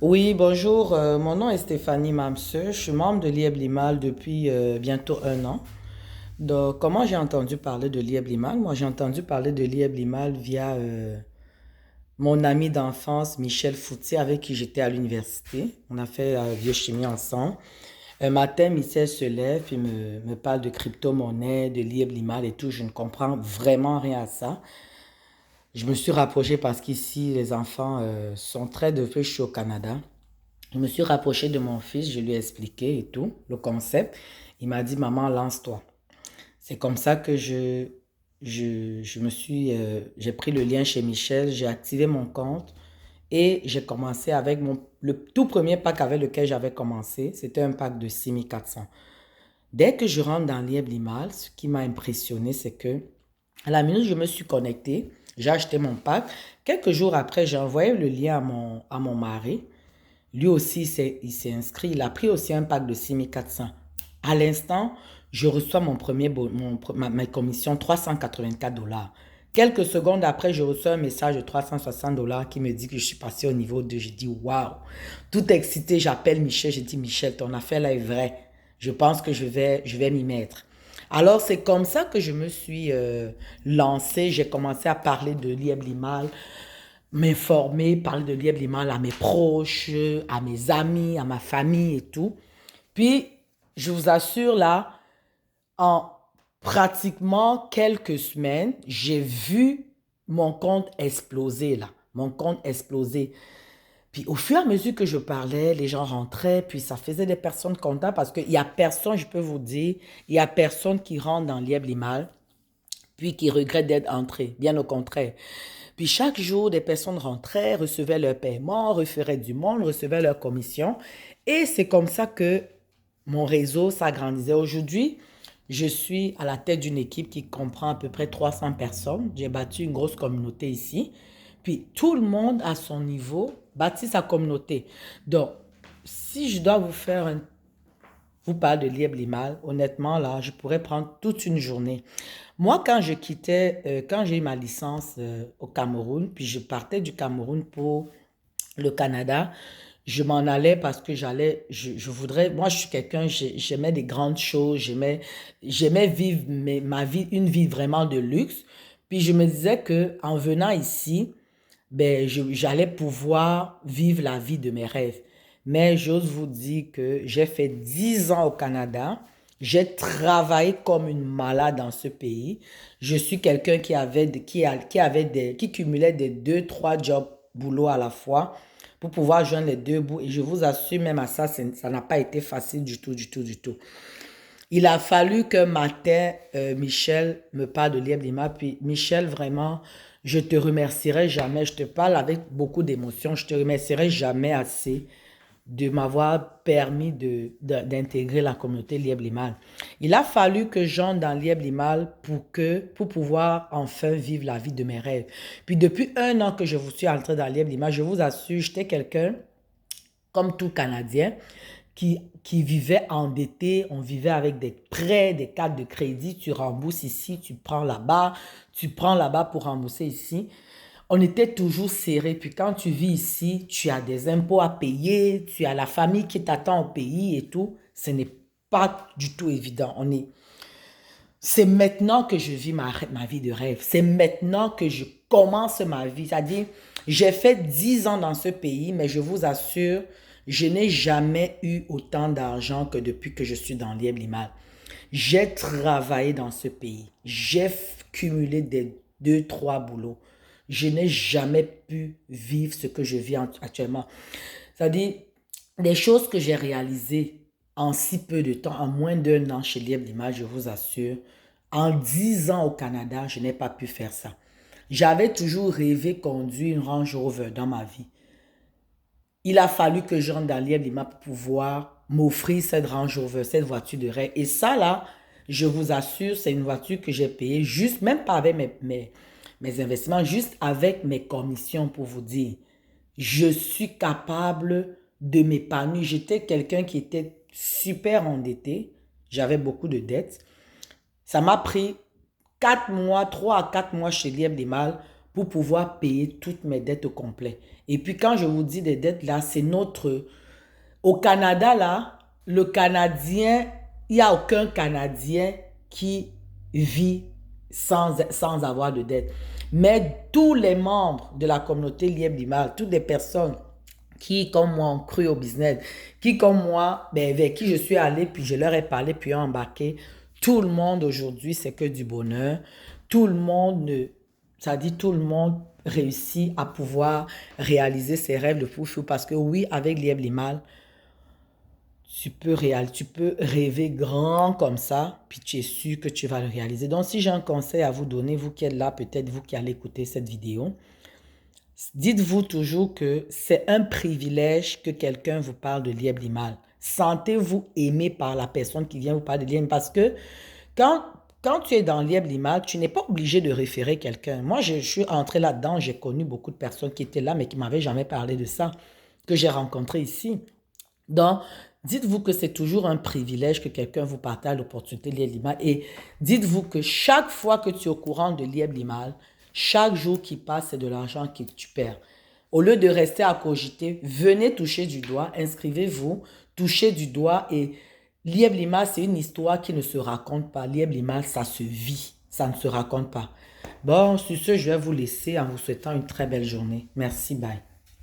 Oui, bonjour. Mon nom est Stéphanie Mamseux. Je suis membre de Lieb Limal depuis bientôt un an. Donc, comment j'ai entendu parler de Lieb Limal? Moi, j'ai entendu parler de Lieb Limal via mon ami d'enfance, Michel Foutier, avec qui j'étais à l'université. On a fait biochimie ensemble. Un matin, Michel se lève et me parle de crypto-monnaie, de Lieb Limal et tout. Je ne comprends vraiment rien à ça. Je me suis rapproché parce qu'ici, les enfants sont très développés. Je suis au Canada. Je me suis rapproché de mon fils, je lui ai expliqué et tout, le concept. Il m'a dit, maman, lance-toi. C'est comme ça que j'ai pris le lien chez Michel, j'ai activé mon compte et j'ai commencé avec le tout premier pack avec lequel j'avais commencé, c'était un pack de 6400. Dès que je rentre dans Lieb Limal, ce qui m'a impressionné, c'est que à la minute où je me suis connecté, j'ai acheté mon pack. Quelques jours après, j'ai envoyé le lien à mon mari. Lui aussi, il s'est inscrit. Il a pris aussi un pack de 6400. À l'instant, je reçois mon premier, ma commission 384 $. Quelques secondes après, je reçois un message de 360 $ qui me dit que je suis passé au niveau 2. Je dis waouh. Tout excité, j'appelle Michel. Je dis Michel, ton affaire là est vraie. Je pense que je vais m'y mettre. Alors, c'est comme ça que je me suis lancée. J'ai commencé à parler de Lieb Limal, m'informer, parler de Lieb Limal à mes proches, à mes amis, à ma famille et tout. Puis, je vous assure, là, en pratiquement quelques semaines, j'ai vu mon compte exploser, là. Mon compte exploser. Puis, au fur et à mesure que je parlais, les gens rentraient, puis ça faisait des personnes contentes parce qu'il n'y a personne, je peux vous dire, il n'y a personne qui rentre dans Lieb Limal, puis qui regrette d'être entré. Bien au contraire. Puis chaque jour, des personnes rentraient, recevaient leur paiement, referaient du monde, recevaient leur commission. Et c'est comme ça que mon réseau s'agrandissait. Aujourd'hui, je suis à la tête d'une équipe qui comprend à peu près 300 personnes. J'ai bâti une grosse communauté ici. Puis tout le monde à son niveau bâtit sa communauté. Donc, si je dois vous parle de Lieb Limal, honnêtement, là, je pourrais prendre toute une journée. Moi, quand j'ai eu ma licence au Cameroun, puis je partais du Cameroun pour le Canada, je m'en allais parce que je voudrais, moi je suis quelqu'un, j'aimais des grandes choses, j'aimais vivre ma vie, une vie vraiment de luxe. Puis je me disais que en venant ici, ben, j'allais pouvoir vivre la vie de mes rêves. Mais j'ose vous dire que j'ai fait 10 ans au Canada. J'ai travaillé comme une malade dans ce pays. Je suis quelqu'un qui cumulait des deux, trois jobs boulot à la fois pour pouvoir joindre les deux bouts. Et je vous assure, même à ça, ça n'a pas été facile du tout, du tout, du tout. Il a fallu qu'un matin, Michel me parle de Lieb Lima. Puis Michel, vraiment, je te remercierai jamais. Je te parle avec beaucoup d'émotion. Je te remercierai jamais assez de m'avoir permis d'intégrer la communauté Lieb Limal. Il a fallu que j'entre dans Lieb Limal pour pouvoir enfin vivre la vie de mes rêves. Puis depuis un an que je vous suis entré dans Lieb Limal, je vous assure, j'étais quelqu'un comme tout Canadien, qui vivait endetté, on vivait avec des prêts, des cartes de crédit, tu rembourses ici, tu prends là-bas pour rembourser ici. On était toujours serré. Puis quand tu vis ici, tu as des impôts à payer, tu as la famille qui t'attend au pays et tout. Ce n'est pas du tout évident. C'est maintenant que je vis ma vie de rêve. C'est maintenant que je commence ma vie. C'est-à-dire, j'ai fait 10 ans dans ce pays, mais je vous assure, je n'ai jamais eu autant d'argent que depuis que je suis dans Lieb-Limal. J'ai travaillé dans ce pays. J'ai cumulé des deux, trois boulots. Je n'ai jamais pu vivre ce que je vis actuellement. C'est-à-dire, des choses que j'ai réalisées en si peu de temps, en moins d'un an chez Lieb Lima, je vous assure, en 10 ans au Canada, je n'ai pas pu faire ça. J'avais toujours rêvé conduire une Range Rover dans ma vie. Il a fallu que je rentre dans Lieb Lima pour pouvoir m'offrir cette Range Rover, cette voiture de rêve. Et ça, là, je vous assure, c'est une voiture que j'ai payée juste, même pas avec mes investissements, juste avec mes commissions pour vous dire. Je suis capable de m'épanouir. J'étais quelqu'un qui était super endetté. J'avais beaucoup de dettes. Ça m'a pris 4 mois, 3 à 4 mois chez Lieb Limal pour pouvoir payer toutes mes dettes au complet. Et puis quand je vous dis des dettes là, c'est notre... Au Canada là, le Canadien, il n'y a aucun Canadien qui vit sans avoir de dettes. Mais tous les membres de la communauté Lièvre-Limal, toutes les personnes qui, comme moi, ont cru au business, qui, comme moi, ben, vers qui je suis allé, puis je leur ai parlé, puis ont embarqué, tout le monde aujourd'hui, c'est que du bonheur. Tout le monde, ça dit tout le monde réussit à pouvoir réaliser ses rêves de fou parce que oui, avec Lièvre-Limal, tu peux rêver grand comme ça, puis tu es sûr que tu vas le réaliser. Donc, si j'ai un conseil à vous donner, vous qui êtes là, peut-être vous qui allez écouter cette vidéo, dites-vous toujours que c'est un privilège que quelqu'un vous parle de Lièvre-Limal. Sentez-vous aimé par la personne qui vient vous parler de Lièvre parce que quand, quand tu es dans Lièvre-Limal, tu n'es pas obligé de référer quelqu'un. Moi, je suis entré là-dedans, j'ai connu beaucoup de personnes qui étaient là, mais qui ne m'avaient jamais parlé de ça, que j'ai rencontré ici. Donc, dites-vous que c'est toujours un privilège que quelqu'un vous partage l'opportunité de Lièvre-Limal. Et dites-vous que chaque fois que tu es au courant de Lièvre-Limal, chaque jour qui passe, c'est de l'argent que tu perds. Au lieu de rester à cogiter, venez toucher du doigt, inscrivez-vous, touchez du doigt. Et Lièvre-Limal, c'est une histoire qui ne se raconte pas. Lièvre-Limal, ça se vit, ça ne se raconte pas. Bon, sur ce, je vais vous laisser en vous souhaitant une très belle journée. Merci, bye.